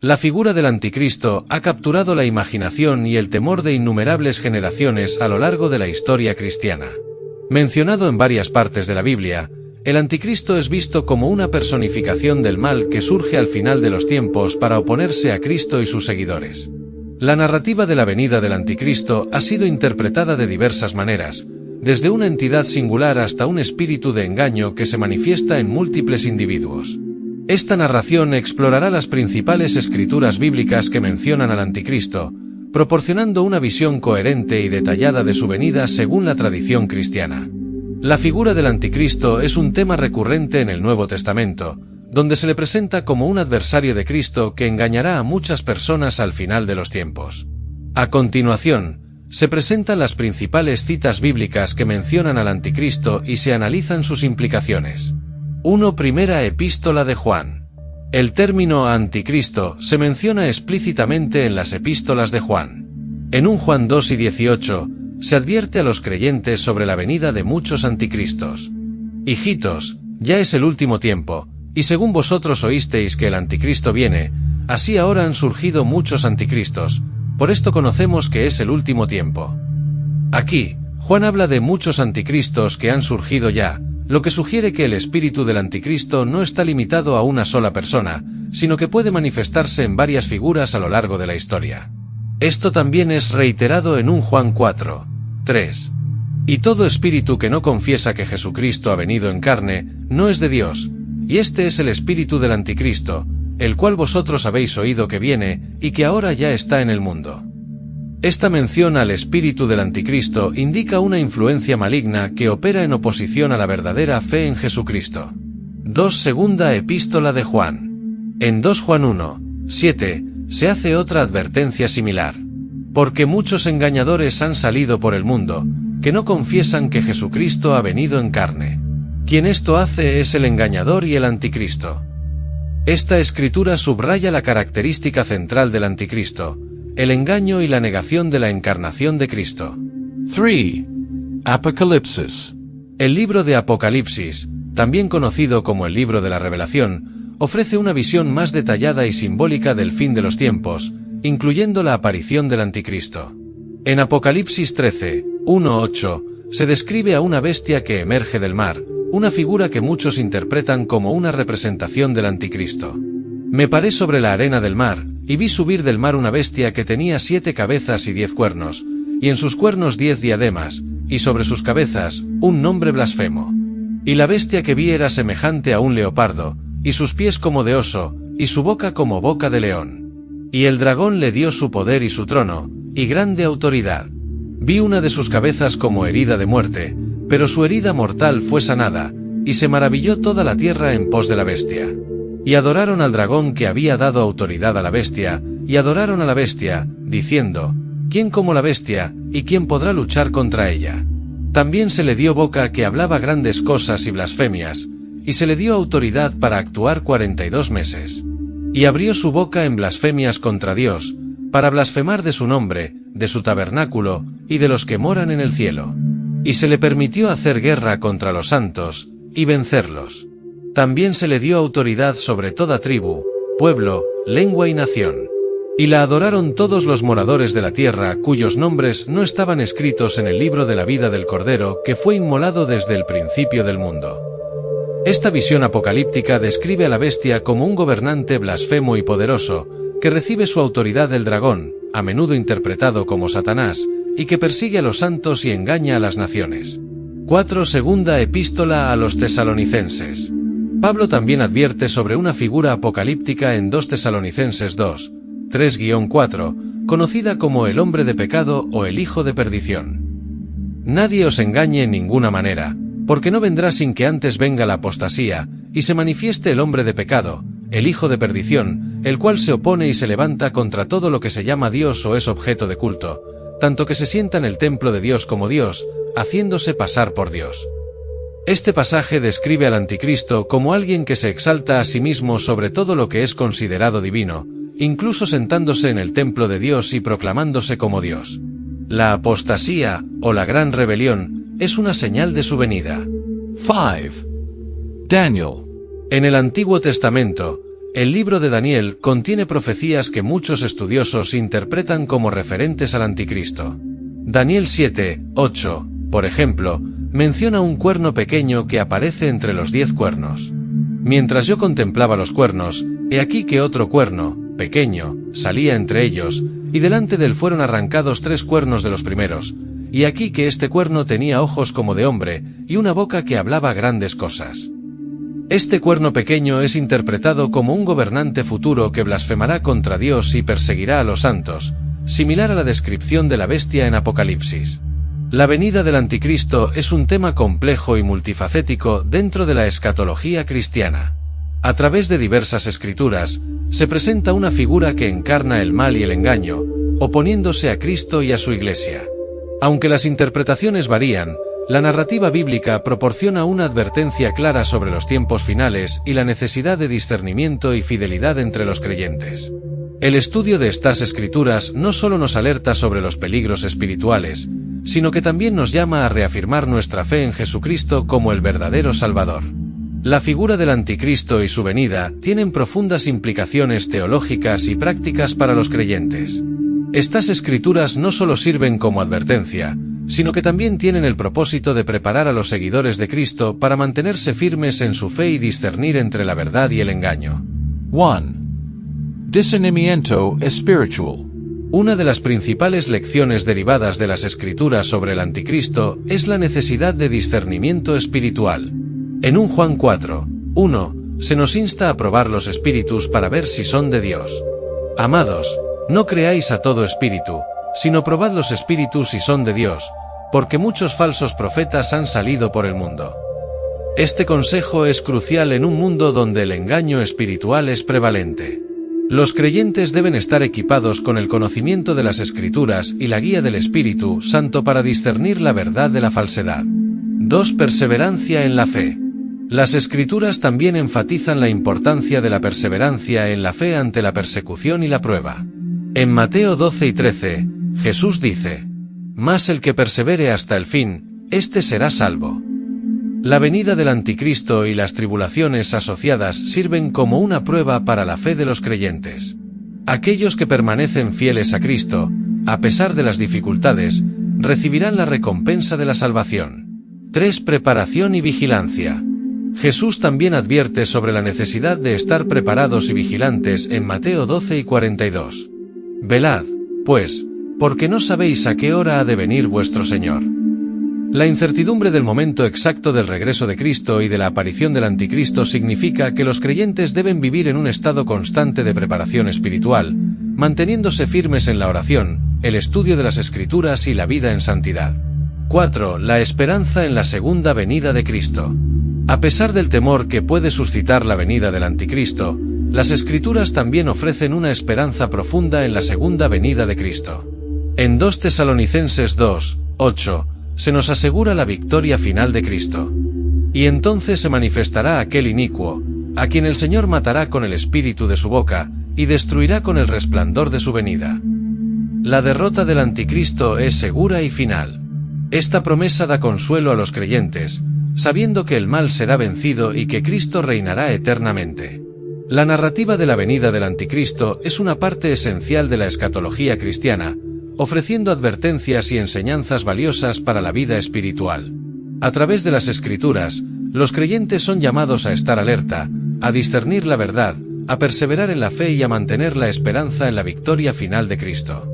La figura del anticristo ha capturado la imaginación y el temor de innumerables generaciones a lo largo de la historia cristiana. Mencionado en varias partes de la Biblia, el anticristo es visto como una personificación del mal que surge al final de los tiempos para oponerse a Cristo y sus seguidores. La narrativa de la venida del anticristo ha sido interpretada de diversas maneras, desde una entidad singular hasta un espíritu de engaño que se manifiesta en múltiples individuos. Esta narración explorará las principales escrituras bíblicas que mencionan al anticristo, proporcionando una visión coherente y detallada de su venida según la tradición cristiana. La figura del anticristo es un tema recurrente en el Nuevo Testamento, donde se le presenta como un adversario de Cristo que engañará a muchas personas al final de los tiempos. A continuación, se presentan las principales citas bíblicas que mencionan al anticristo y se analizan sus implicaciones. 1. Primera Epístola de Juan. El término anticristo se menciona explícitamente en las epístolas de Juan. En 1 Juan 2 y 18, se advierte a los creyentes sobre la venida de muchos anticristos. Hijitos, ya es el último tiempo, y según vosotros oísteis que el anticristo viene, así ahora han surgido muchos anticristos, por esto conocemos que es el último tiempo. Aquí, Juan habla de muchos anticristos que han surgido ya, lo que sugiere que el espíritu del anticristo no está limitado a una sola persona, sino que puede manifestarse en varias figuras a lo largo de la historia. Esto también es reiterado en 1 Juan 4, 3. Y todo espíritu que no confiesa que Jesucristo ha venido en carne, no es de Dios, y este es el espíritu del anticristo, el cual vosotros habéis oído que viene, y que ahora ya está en el mundo. Esta mención al espíritu del anticristo indica una influencia maligna que opera en oposición a la verdadera fe en Jesucristo. 2 Segunda Epístola de Juan. En 2 Juan 1, 7, se hace otra advertencia similar. Porque muchos engañadores han salido por el mundo, que no confiesan que Jesucristo ha venido en carne. Quien esto hace es el engañador y el anticristo. Esta escritura subraya la característica central del anticristo, el engaño y la negación de la encarnación de Cristo. 3. Apocalipsis. El libro de Apocalipsis, también conocido como el libro de la Revelación, ofrece una visión más detallada y simbólica del fin de los tiempos, incluyendo la aparición del anticristo. En Apocalipsis 13, 1-8, se describe a una bestia que emerge del mar, una figura que muchos interpretan como una representación del anticristo. Me paré sobre la arena del mar, y vi subir del mar una bestia que tenía 7 cabezas y 10 cuernos, y en sus cuernos 10 diademas, y sobre sus cabezas, un nombre blasfemo. Y la bestia que vi era semejante a un leopardo, y sus pies como de oso, y su boca como boca de león. Y el dragón le dio su poder y su trono, y grande autoridad. Vi una de sus cabezas como herida de muerte, pero su herida mortal fue sanada, y se maravilló toda la tierra en pos de la bestia. Y adoraron al dragón que había dado autoridad a la bestia, y adoraron a la bestia, diciendo, ¿quién como la bestia, y quién podrá luchar contra ella? También se le dio boca que hablaba grandes cosas y blasfemias, y se le dio autoridad para actuar 42 meses. Y abrió su boca en blasfemias contra Dios, para blasfemar de su nombre, de su tabernáculo, y de los que moran en el cielo. Y se le permitió hacer guerra contra los santos, y vencerlos. También se le dio autoridad sobre toda tribu, pueblo, lengua y nación. Y la adoraron todos los moradores de la tierra cuyos nombres no estaban escritos en el libro de la vida del Cordero que fue inmolado desde el principio del mundo. Esta visión apocalíptica describe a la bestia como un gobernante blasfemo y poderoso, que recibe su autoridad del dragón, a menudo interpretado como Satanás, y que persigue a los santos y engaña a las naciones. 4 Segunda Epístola a los Tesalonicenses. Pablo también advierte sobre una figura apocalíptica en 2 Tesalonicenses 2, 3-4, conocida como el hombre de pecado o el hijo de perdición. Nadie os engañe en ninguna manera, porque no vendrá sin que antes venga la apostasía, y se manifieste el hombre de pecado, el hijo de perdición, el cual se opone y se levanta contra todo lo que se llama Dios o es objeto de culto, tanto que se sienta en el templo de Dios como Dios, haciéndose pasar por Dios. Este pasaje describe al anticristo como alguien que se exalta a sí mismo sobre todo lo que es considerado divino, incluso sentándose en el templo de Dios y proclamándose como Dios. La apostasía, o la gran rebelión, es una señal de su venida. 5. Daniel. En el Antiguo Testamento, El libro de Daniel contiene profecías que muchos estudiosos interpretan como referentes al anticristo. Daniel 7:8, por ejemplo, menciona un cuerno pequeño que aparece entre los 10 cuernos. Mientras yo contemplaba los cuernos, he aquí que otro cuerno, pequeño, salía entre ellos, y delante de él fueron arrancados 3 cuernos de los primeros, y aquí que este cuerno tenía ojos como de hombre, y una boca que hablaba grandes cosas. Este cuerno pequeño es interpretado como un gobernante futuro que blasfemará contra Dios y perseguirá a los santos, similar a la descripción de la bestia en Apocalipsis. La venida del anticristo es un tema complejo y multifacético dentro de la escatología cristiana. A través de diversas escrituras, se presenta una figura que encarna el mal y el engaño, oponiéndose a Cristo y a su Iglesia. Aunque las interpretaciones varían, la narrativa bíblica proporciona una advertencia clara sobre los tiempos finales y la necesidad de discernimiento y fidelidad entre los creyentes. El estudio de estas escrituras no solo nos alerta sobre los peligros espirituales, sino que también nos llama a reafirmar nuestra fe en Jesucristo como el verdadero Salvador. La figura del anticristo y su venida tienen profundas implicaciones teológicas y prácticas para los creyentes. Estas escrituras no solo sirven como advertencia, sino que también tienen el propósito de preparar a los seguidores de Cristo para mantenerse firmes en su fe y discernir entre la verdad y el engaño. 1. Discernimiento espiritual. Una de las principales lecciones derivadas de las Escrituras sobre el anticristo es la necesidad de discernimiento espiritual. En 1 Juan 4:1, se nos insta a probar los espíritus para ver si son de Dios. Amados, no creáis a todo espíritu, sino probad los espíritus si son de Dios, porque muchos falsos profetas han salido por el mundo. Este consejo es crucial en un mundo donde el engaño espiritual es prevalente. Los creyentes deben estar equipados con el conocimiento de las Escrituras y la guía del Espíritu Santo para discernir la verdad de la falsedad. 2. Perseverancia en la fe. Las Escrituras también enfatizan la importancia de la perseverancia en la fe ante la persecución y la prueba. En Mateo 12:13, Jesús dice: «Mas el que persevere hasta el fin, éste será salvo». La venida del anticristo y las tribulaciones asociadas sirven como una prueba para la fe de los creyentes. Aquellos que permanecen fieles a Cristo, a pesar de las dificultades, recibirán la recompensa de la salvación. 3. Preparación y vigilancia. Jesús también advierte sobre la necesidad de estar preparados y vigilantes en Mateo 12:42. Velad, pues, porque no sabéis a qué hora ha de venir vuestro Señor. La incertidumbre del momento exacto del regreso de Cristo y de la aparición del anticristo significa que los creyentes deben vivir en un estado constante de preparación espiritual, manteniéndose firmes en la oración, el estudio de las Escrituras y la vida en santidad. 4. La esperanza en la segunda venida de Cristo. A pesar del temor que puede suscitar la venida del anticristo, las Escrituras también ofrecen una esperanza profunda en la segunda venida de Cristo. En 2 Tesalonicenses 2:8, se nos asegura la victoria final de Cristo. Y entonces se manifestará aquel inicuo, a quien el Señor matará con el espíritu de su boca, y destruirá con el resplandor de su venida. La derrota del anticristo es segura y final. Esta promesa da consuelo a los creyentes, sabiendo que el mal será vencido y que Cristo reinará eternamente. La narrativa de la venida del anticristo es una parte esencial de la escatología cristiana, ofreciendo advertencias y enseñanzas valiosas para la vida espiritual. A través de las Escrituras, los creyentes son llamados a estar alerta, a discernir la verdad, a perseverar en la fe y a mantener la esperanza en la victoria final de Cristo.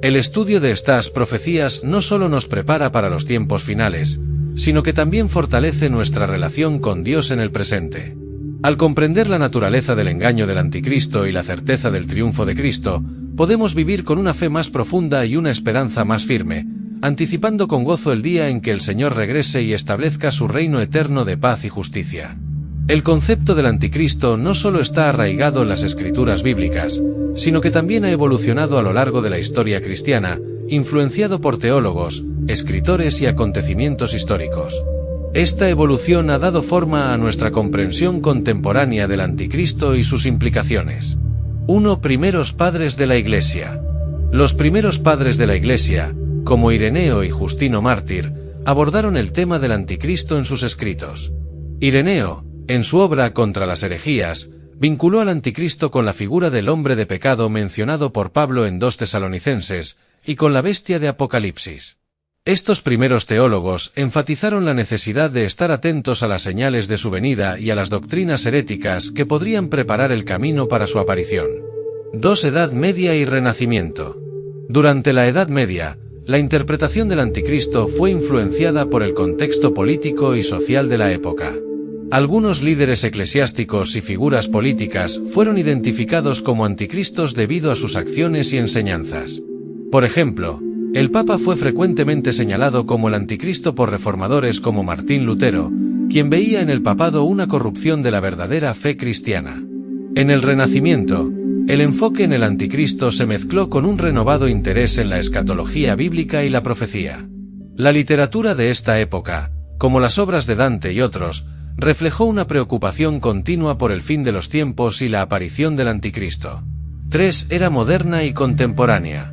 El estudio de estas profecías no solo nos prepara para los tiempos finales, sino que también fortalece nuestra relación con Dios en el presente. Al comprender la naturaleza del engaño del anticristo y la certeza del triunfo de Cristo, podemos vivir con una fe más profunda y una esperanza más firme, anticipando con gozo el día en que el Señor regrese y establezca su reino eterno de paz y justicia. El concepto del anticristo no solo está arraigado en las Escrituras bíblicas, sino que también ha evolucionado a lo largo de la historia cristiana, influenciado por teólogos, escritores y acontecimientos históricos. Esta evolución ha dado forma a nuestra comprensión contemporánea del anticristo y sus implicaciones. 1. Primeros padres de la Iglesia. Los primeros padres de la Iglesia, como Ireneo y Justino Mártir, abordaron el tema del anticristo en sus escritos. Ireneo, en su obra Contra las herejías, vinculó al anticristo con la figura del hombre de pecado mencionado por Pablo en 2 Tesalonicenses, y con la bestia de Apocalipsis. Estos primeros teólogos enfatizaron la necesidad de estar atentos a las señales de su venida y a las doctrinas heréticas que podrían preparar el camino para su aparición. 2. Edad Media y Renacimiento. Durante la Edad Media, la interpretación del anticristo fue influenciada por el contexto político y social de la época. Algunos líderes eclesiásticos y figuras políticas fueron identificados como anticristos debido a sus acciones y enseñanzas. Por ejemplo, el Papa fue frecuentemente señalado como el anticristo por reformadores como Martín Lutero, quien veía en el papado una corrupción de la verdadera fe cristiana. En el Renacimiento, el enfoque en el anticristo se mezcló con un renovado interés en la escatología bíblica y la profecía. La literatura de esta época, como las obras de Dante y otros, reflejó una preocupación continua por el fin de los tiempos y la aparición del anticristo. 3. Era moderna y contemporánea.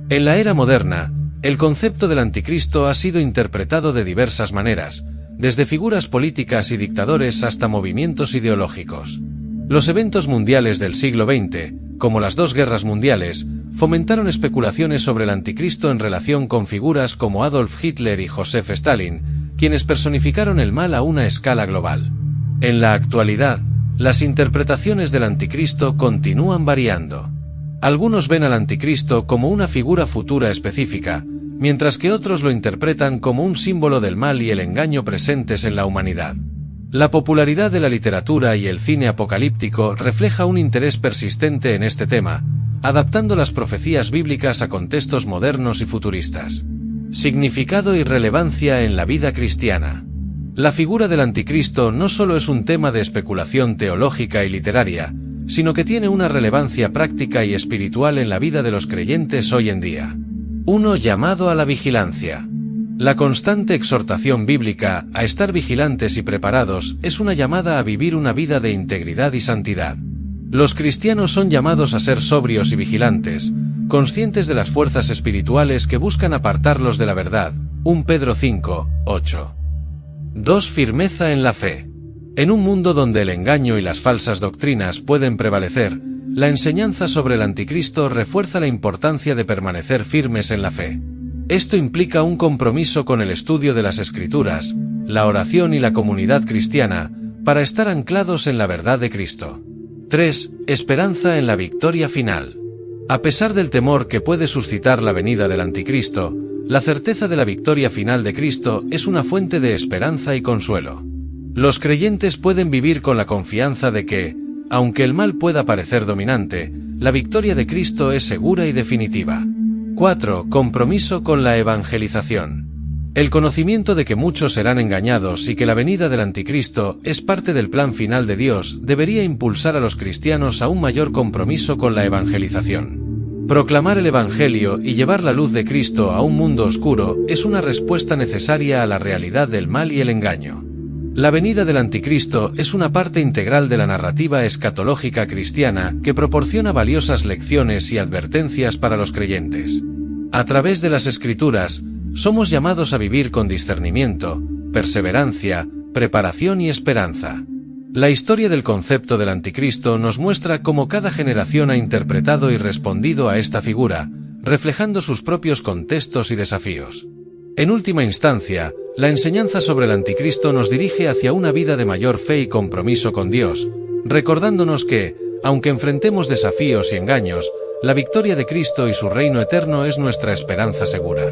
En la era moderna, el concepto del anticristo ha sido interpretado de diversas maneras, desde figuras políticas y dictadores hasta movimientos ideológicos. Los eventos mundiales del siglo XX, como las 2 guerras mundiales, fomentaron especulaciones sobre el anticristo en relación con figuras como Adolf Hitler y Joseph Stalin, quienes personificaron el mal a una escala global. En la actualidad, las interpretaciones del anticristo continúan variando. Algunos ven al anticristo como una figura futura específica, mientras que otros lo interpretan como un símbolo del mal y el engaño presentes en la humanidad. La popularidad de la literatura y el cine apocalíptico refleja un interés persistente en este tema, adaptando las profecías bíblicas a contextos modernos y futuristas. Significado y relevancia en la vida cristiana. La figura del anticristo no solo es un tema de especulación teológica y literaria, sino que tiene una relevancia práctica y espiritual en la vida de los creyentes hoy en día. 1. Llamado a la vigilancia. La constante exhortación bíblica a estar vigilantes y preparados es una llamada a vivir una vida de integridad y santidad. Los cristianos son llamados a ser sobrios y vigilantes, conscientes de las fuerzas espirituales que buscan apartarlos de la verdad. 1 Pedro 5, 8. 2. Firmeza en la fe. En un mundo donde el engaño y las falsas doctrinas pueden prevalecer, la enseñanza sobre el anticristo refuerza la importancia de permanecer firmes en la fe. Esto implica un compromiso con el estudio de las Escrituras, la oración y la comunidad cristiana, para estar anclados en la verdad de Cristo. 3. Esperanza en la victoria final. A pesar del temor que puede suscitar la venida del anticristo, la certeza de la victoria final de Cristo es una fuente de esperanza y consuelo. Los creyentes pueden vivir con la confianza de que, aunque el mal pueda parecer dominante, la victoria de Cristo es segura y definitiva. 4. Compromiso con la evangelización. El conocimiento de que muchos serán engañados y que la venida del anticristo es parte del plan final de Dios debería impulsar a los cristianos a un mayor compromiso con la evangelización. Proclamar el Evangelio y llevar la luz de Cristo a un mundo oscuro es una respuesta necesaria a la realidad del mal y el engaño. La venida del anticristo es una parte integral de la narrativa escatológica cristiana que proporciona valiosas lecciones y advertencias para los creyentes. A través de las Escrituras, somos llamados a vivir con discernimiento, perseverancia, preparación y esperanza. La historia del concepto del anticristo nos muestra cómo cada generación ha interpretado y respondido a esta figura, reflejando sus propios contextos y desafíos. En última instancia, la enseñanza sobre el anticristo nos dirige hacia una vida de mayor fe y compromiso con Dios, recordándonos que, aunque enfrentemos desafíos y engaños, la victoria de Cristo y su reino eterno es nuestra esperanza segura.